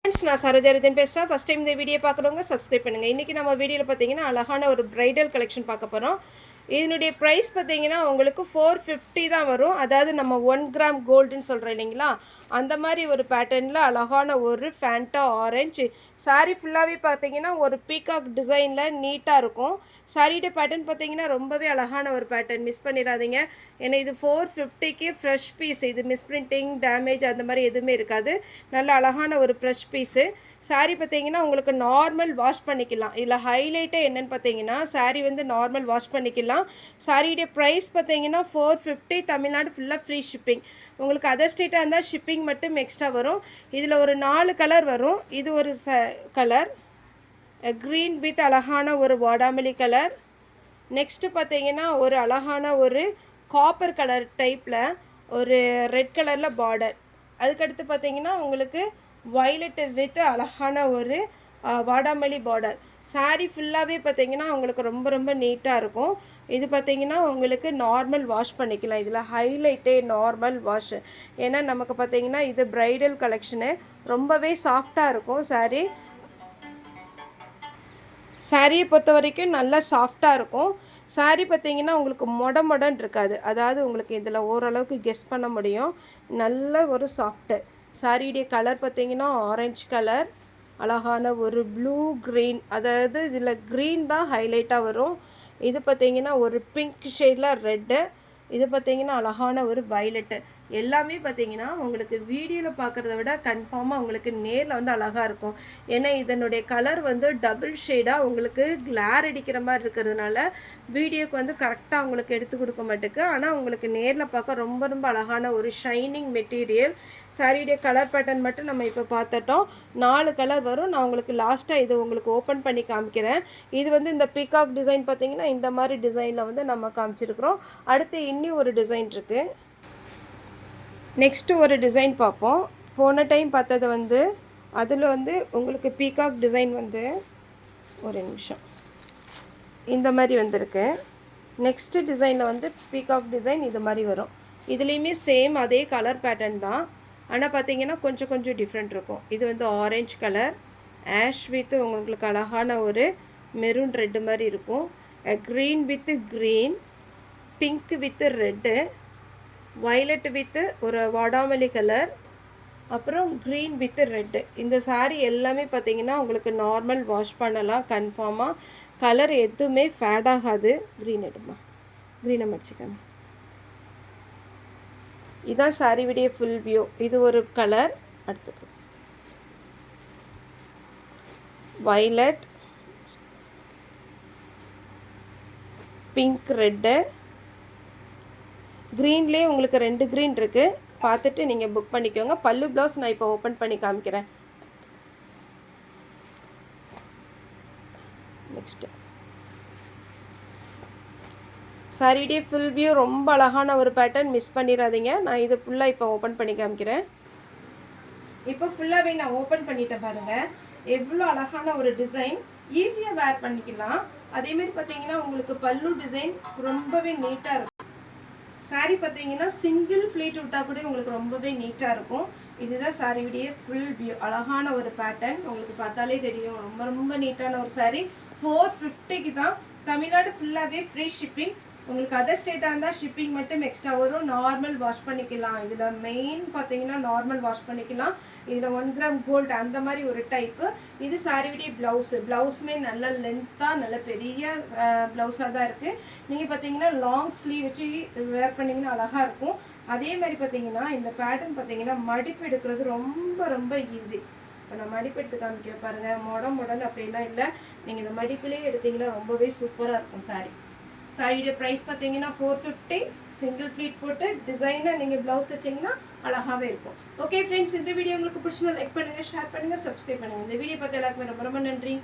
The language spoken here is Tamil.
ஃப்ரெண்ட்ஸ், நான் சரோஜாரதன் பேசுகிறேன். ஃபஸ்ட் டைம் இந்த வீடியோ பார்க்குறவங்க சப்ஸ்கிரைப் பண்ணுங்கள். இன்றைக்கி நம்ம வீடியோவில் பார்த்தீங்கன்னா அழகான ஒரு ப்ரைடல் கலெக்ஷன் பார்க்க போகிறோம். இதனுடைய ப்ரைஸ் பார்த்தீங்கன்னா உங்களுக்கு 450 தான் வரும். அதாவது நம்ம 1 கிராம் கோல்டுன்னு சொல்கிறோம் இல்லைங்களா, அந்த மாதிரி ஒரு பேட்டர்னில் அழகான ஒரு ஃபேண்டா ஆரஞ்சு சாரீ ஃபுல்லாகவே பார்த்தீங்கன்னா ஒரு பீகாக் டிசைனில் நீட்டாக இருக்கும். சாரியோட பேட்டர்ன் பார்த்தீங்கன்னா ரொம்பவே அழகான ஒரு பேட்டர்ன், மிஸ் பண்ணிடாதீங்க. ஏன்னா இது 450க்கு ஃப்ரெஷ் பீஸ். இது மிஸ் பிரிண்டிங் டேமேஜ் அந்த மாதிரி எதுவுமே இருக்காது. நல்ல அழகான ஒரு ஃப்ரெஷ் பீஸு. சாரீ பார்த்தீங்கன்னா உங்களுக்கு நார்மல் வாஷ் பண்ணிக்கலாம். இதில் ஹைலைட்டே என்னென்னு பார்த்தீங்கன்னா சாரீ வந்து நார்மல் வாஷ் பண்ணிக்கலாம். சாரியுடைய ப்ரைஸ் பார்த்தீங்கன்னா 450. தமிழ்நாடு ஃபுல்லாக ஃப்ரீ ஷிப்பிங். உங்களுக்கு அதர் ஸ்டேட்டாக இருந்தால் ஷிப்பிங் மட்டும் எக்ஸ்ட்ரா வரும். இதில் ஒரு 4 கலர் வரும். இது ஒரு கலர் க்ரீன் வித் அழகான ஒரு வாடாமல்லி கலர். நெக்ஸ்ட்டு பார்த்தீங்கன்னா ஒரு அழகான ஒரு காப்பர் கலர் டைப்பில் ஒரு ரெட் கலரில் பார்டர். அதுக்கடுத்து பார்த்தீங்கன்னா உங்களுக்கு வயலட்டு வித் அழகான ஒரு வாடாமல்லி பார்டர். சாரீ ஃபுல்லாகவே பார்த்தீங்கன்னா உங்களுக்கு ரொம்ப ரொம்ப நீட்டாக இருக்கும். இது பார்த்தீங்கன்னா உங்களுக்கு நார்மல் வாஷ் பண்ணிக்கலாம். இதில் ஹைலைட்டே நார்மல் வாஷ். ஏன்னா நமக்கு பார்த்தீங்கன்னா இது ப்ரைடல் கலெக்ஷனு, ரொம்பவே சாஃப்டாக இருக்கும் சாரீ. சாரியை பொறுத்த வரைக்கும் நல்லா சாஃப்டாக இருக்கும். சாரீ பார்த்தீங்கன்னா உங்களுக்கு மொடன் இருக்காது. அதாவது உங்களுக்கு இதில் ஓரளவுக்கு கெஸ் பண்ண முடியும். நல்ல ஒரு சாஃப்ட்டு. சாரியுடைய கலர் பார்த்தீங்கன்னா ஆரஞ்சு கலர், அழகான ஒரு ப்ளூ க்ரீன். அதாவது இதில் க்ரீன் தான் ஹைலைட்டாக வரும். இது பார்த்தீங்கன்னா ஒரு பிங்க் ஷேடில் ரெட்டு. இது பார்த்தீங்கன்னா அழகான ஒரு வயலட்டு. எல்லாமே பார்த்தீங்கன்னா உங்களுக்கு வீடியோவில் பார்க்குறத விட கன்ஃபார்மாக உங்களுக்கு நேரில் வந்து அழகாக இருக்கும். ஏன்னா இதனுடைய கலர் வந்து டபுள் ஷேடாக உங்களுக்கு கிளார் அடிக்கிற மாதிரி இருக்கிறதுனால வீடியோக்கு வந்து கரெக்டாக உங்களுக்கு எடுத்து கொடுக்க மாட்டேக்கு. ஆனால் உங்களுக்கு நேரில் பார்க்க ரொம்ப ரொம்ப அழகான ஒரு ஷைனிங் மெட்டீரியல். சாரியுடைய கலர் பேட்டர்ன் மட்டும் நம்ம இப்போ பார்த்துட்டோம். 4 கலர் வரும். நான் உங்களுக்கு லாஸ்ட்டாக இது உங்களுக்கு ஓப்பன் பண்ணி காமிக்கிறேன். இது வந்து இந்த பீகாக் டிசைன் பார்த்தீங்கன்னா இந்த மாதிரி டிசைனில் வந்து நம்ம காமிச்சிருக்கிறோம். அடுத்து இன்னும் ஒரு டிசைன் இருக்குது. நெக்ஸ்ட்டு ஒரு டிசைன் பார்ப்போம். போன டைம் பார்த்தது வந்து அதில் வந்து உங்களுக்கு பீகாக் டிசைன் வந்து ஒரு நிமிஷம் இந்த மாதிரி வந்திருக்கு. நெக்ஸ்ட்டு டிசைனில் வந்து பீகாக் டிசைன் இது மாதிரி வரும். இதுலேயுமே சேம் அதே கலர் பேட்டர்ன் தான், ஆனால் பார்த்தீங்கன்னா கொஞ்சம் கொஞ்சம் டிஃப்ரெண்ட் இருக்கும். இது வந்து ஆரஞ்சு கலர், ஆஷ் வித் உங்களுக்கு அழகான ஒரு மெரூன் ரெட்டு மாதிரி இருக்கும். Green with green, pink with red, violet with ஒரு வாடாமல்லி கலர், அப்புறம் க்ரீன் வித்து ரெட்டு. இந்த சாரீ எல்லாமே பார்த்தீங்கன்னா உங்களுக்கு நார்மல் வாஷ் பண்ணலாம் கன்ஃபார்மாக. கலர் எதுவுமே ஃபேட் ஆகாது. க்ரீன் எடுமா, க்ரீனை மடிச்சிக்கோங்க. இதுதான் சாரியுடைய ஃபுல் வியூ. இது ஒரு கலர். அடுத்து வயலட், பிங்க் ரெட்டு, க்ரீன்லேயே உங்களுக்கு 2 க்ரீன் இருக்குது. பார்த்துட்டு நீங்கள் புக் பண்ணிக்கோங்க. பல்லு ப்ளவுஸ் நான் இப்போ ஓப்பன் பண்ணி காமிக்கிறேன். நெக்ஸ்ட்டு சாரியுடைய ஃபுல் வியூ ரொம்ப அழகான ஒரு பேட்டர்ன், மிஸ் பண்ணிடாதீங்க. நான் இது ஃபுல்லாக இப்போ ஓப்பன் பண்ணி காமிக்கிறேன். இப்போ ஃபுல்லாகவே நான் ஓப்பன் பண்ணிட்டேன் பாருங்கள். எவ்வளோ அழகான ஒரு டிசைன், ஈஸியாக வேர் பண்ணிக்கலாம். அதேமாரி பார்த்தீங்கன்னா உங்களுக்கு பல்லு டிசைன் ரொம்பவே நீட்டாக இருக்கும். சாரீ பார்த்தீங்கன்னா சிங்கிள் ஃப்ளீட் விட்டால் கூட உங்களுக்கு ரொம்பவே நீட்டாக இருக்கும். இதுதான் சாரியுடைய ஃபுல் வியூ. அழகான ஒரு பேட்டர்ன், உங்களுக்கு பார்த்தாலே தெரியும். ரொம்ப ரொம்ப நீட்டான ஒரு சாரீ. 450க்கு தான். தமிழ்நாடு ஃபுல்லாகவே ஃப்ரீ ஷிப்பிங். உங்களுக்கு அதர் ஸ்டேட்டாக இருந்தால் ஷிப்பிங் மட்டும் எக்ஸ்ட்ரா வரும். நார்மல் வாஷ் பண்ணிக்கலாம். இதில் மெயின் பார்த்தீங்கன்னா நார்மல் வாஷ் பண்ணிக்கலாம். இதில் 1 கிராம் கோல்டு அந்த மாதிரி ஒரு டைப்பு. இது சாரியுடைய ப்ளவுஸு. ப்ளவுஸுமே நல்ல லென்த்தாக நல்ல பெரிய ப்ளவுஸாக தான் இருக்குது. நீங்கள் பார்த்தீங்கன்னா லாங் ஸ்லீவ் வச்சு வேர் பண்ணிங்கன்னா அழகாக இருக்கும். அதே மாதிரி பார்த்தீங்கன்னா இந்த பேட்டர்ன் பார்த்தீங்கன்னா மடிப்பு எடுக்கிறது ரொம்ப ரொம்ப ஈஸி. இப்போ நான் மடிப்பு எடுத்து காமிக்கிற பாருங்கள். மொடன் அப்படிலாம் இல்லை. நீங்கள் இந்த மடிப்புலேயே எடுத்திங்கன்னா ரொம்பவே சூப்பராக இருக்கும் சாரீ. சாரியுடைய ப்ரைஸ் பார்த்தீங்கன்னா 450. சிங்கிள் ஃப்ளீட் போட்டு டிசைனாக நீங்கள் ப்ளவுஸ் வச்சிங்கன்னா அழகாகவே இருக்கும். ஓகே ஃப்ரெண்ட்ஸ், இந்த வீடியோ உங்களுக்கு பிடிச்சிருந்தா லைக் பண்ணுங்கள், ஷேர் பண்ணுங்கள், சப்ஸ்கிரைப் பண்ணுங்கள். இந்த வீடியோ பார்த்து எல்லாருக்குமே ரொம்ப ரொம்ப நன்றி.